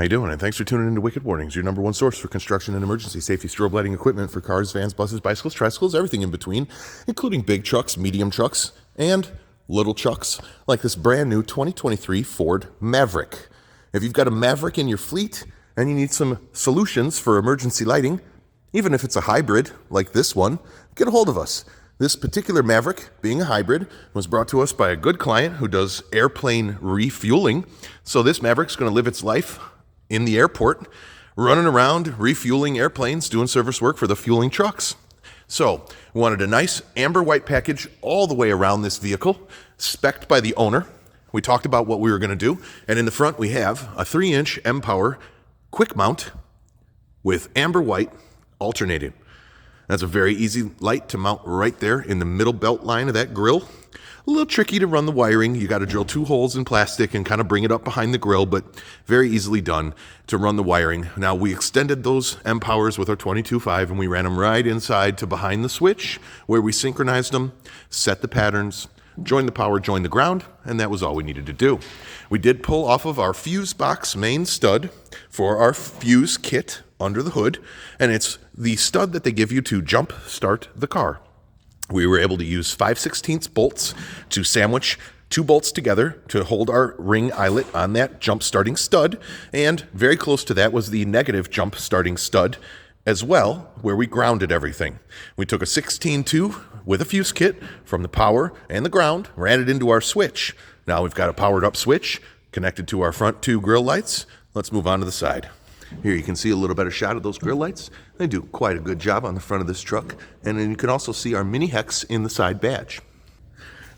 How you doing? And thanks for tuning into Wicked Warnings, your number one source for construction and emergency safety strobe lighting equipment for cars, vans, buses, bicycles, tricycles, everything in between, including big trucks, medium trucks, and little trucks, like this brand new 2023 Ford Maverick. If you've got a Maverick in your fleet and you need some solutions for emergency lighting, even if it's a hybrid like this one, get a hold of us. This particular Maverick, being a hybrid, was brought to us by a good client who does airplane refueling. So this Maverick's going to live its life in the airport, running around, refueling airplanes, doing service work for the fueling trucks. So we wanted a nice amber white package all the way around this vehicle, spec'd by the owner. We talked about what we were going to do, and in the front we have a 3-inch MPower quick mount with amber white alternating. That's a very easy light to mount right there in the middle belt line of that grille. A little tricky to run the wiring. You got to drill 2 holes in plastic and kind of bring it up behind the grill, but very easily done to run the wiring. Now, we extended those MPowers with our 22.5 and we ran them right inside to behind the switch where we synchronized them, set the patterns, joined the power, joined the ground, and that was all we needed to do. We did pull off of our fuse box main stud for our fuse kit under the hood, and it's the stud that they give you to jump start the car. We were able to use 5/16 bolts to sandwich 2 bolts together to hold our ring eyelet on that jump starting stud, and very close to that was the negative jump starting stud as well, where we grounded everything. We took a 16-2 with a fuse kit from the power and the ground, ran it into our switch. Now we've got a powered up switch connected to our front 2 grille lights. Let's move on to the side. Here you can see a little better shot of those grille lights. They do quite a good job on the front of this truck. And then you can also see our Mini-Hex in the side badge.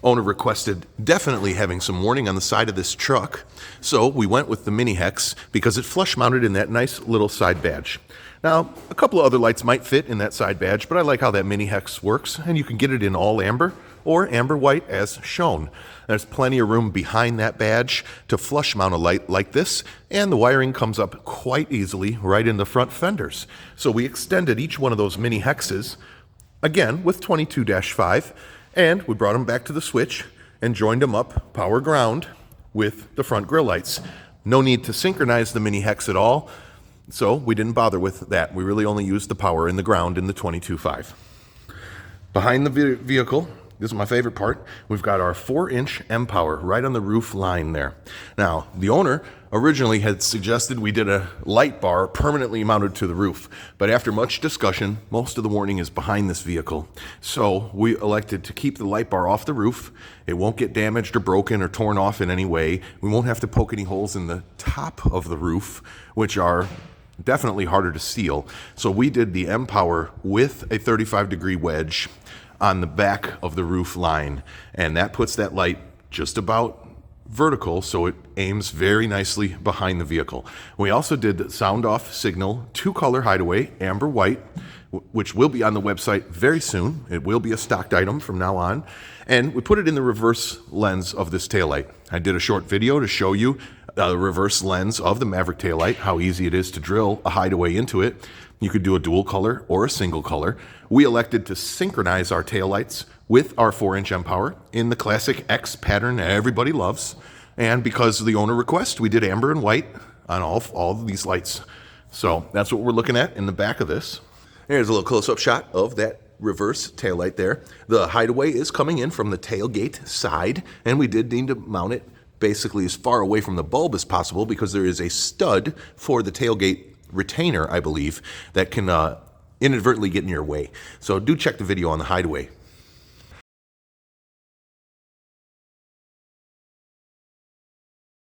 Owner requested definitely having some warning on the side of this truck, so we went with the Mini-Hex because it flush mounted in that nice little side badge. Now, a couple of other lights might fit in that side badge, but I like how that Mini-Hex works, and you can get it in all amber or amber white as shown. There's plenty of room behind that badge to flush mount a light like this, and the wiring comes up quite easily right in the front fenders. So we extended each one of those Mini-Hexes, again with 22-5, and we brought them back to the switch and joined them up power ground with the front grille lights. No need to synchronize the Mini-Hex at all, so we didn't bother with that. We really only used the power in the ground in the 22.5. Behind the vehicle, this is my favorite part, we've got our 4-inch MPower right on the roof line there. Now, the owner originally had suggested we did a light bar permanently mounted to the roof, but after much discussion, most of the warning is behind this vehicle. So we elected to keep the light bar off the roof. It won't get damaged or broken or torn off in any way. We won't have to poke any holes in the top of the roof, which are definitely harder to seal. So we did the MPower with a 35-degree wedge on the back of the roof line, and that puts that light just about vertical, so it aims very nicely behind the vehicle. We also did the sound off signal 2-color Hideaway, amber white, which will be on the website very soon. It will be a stocked item from now on, and we put it in the reverse lens of this taillight. I did a short video to show you the reverse lens of the Maverick taillight, how easy it is to drill a Hideaway into it. You could do a dual color or a single color. We elected to synchronize our taillights with our 4-inch MPower in the classic X pattern everybody loves. And because of the owner request, we did amber and white on all of these lights. So that's what we're looking at in the back of this. Here's a little close-up shot of that reverse taillight there. The Hideaway is coming in from the tailgate side, and we did need to mount it basically as far away from the bulb as possible because there is a stud for the tailgate retainer, I believe, that can inadvertently get in your way. So do check the video on the Hideaway.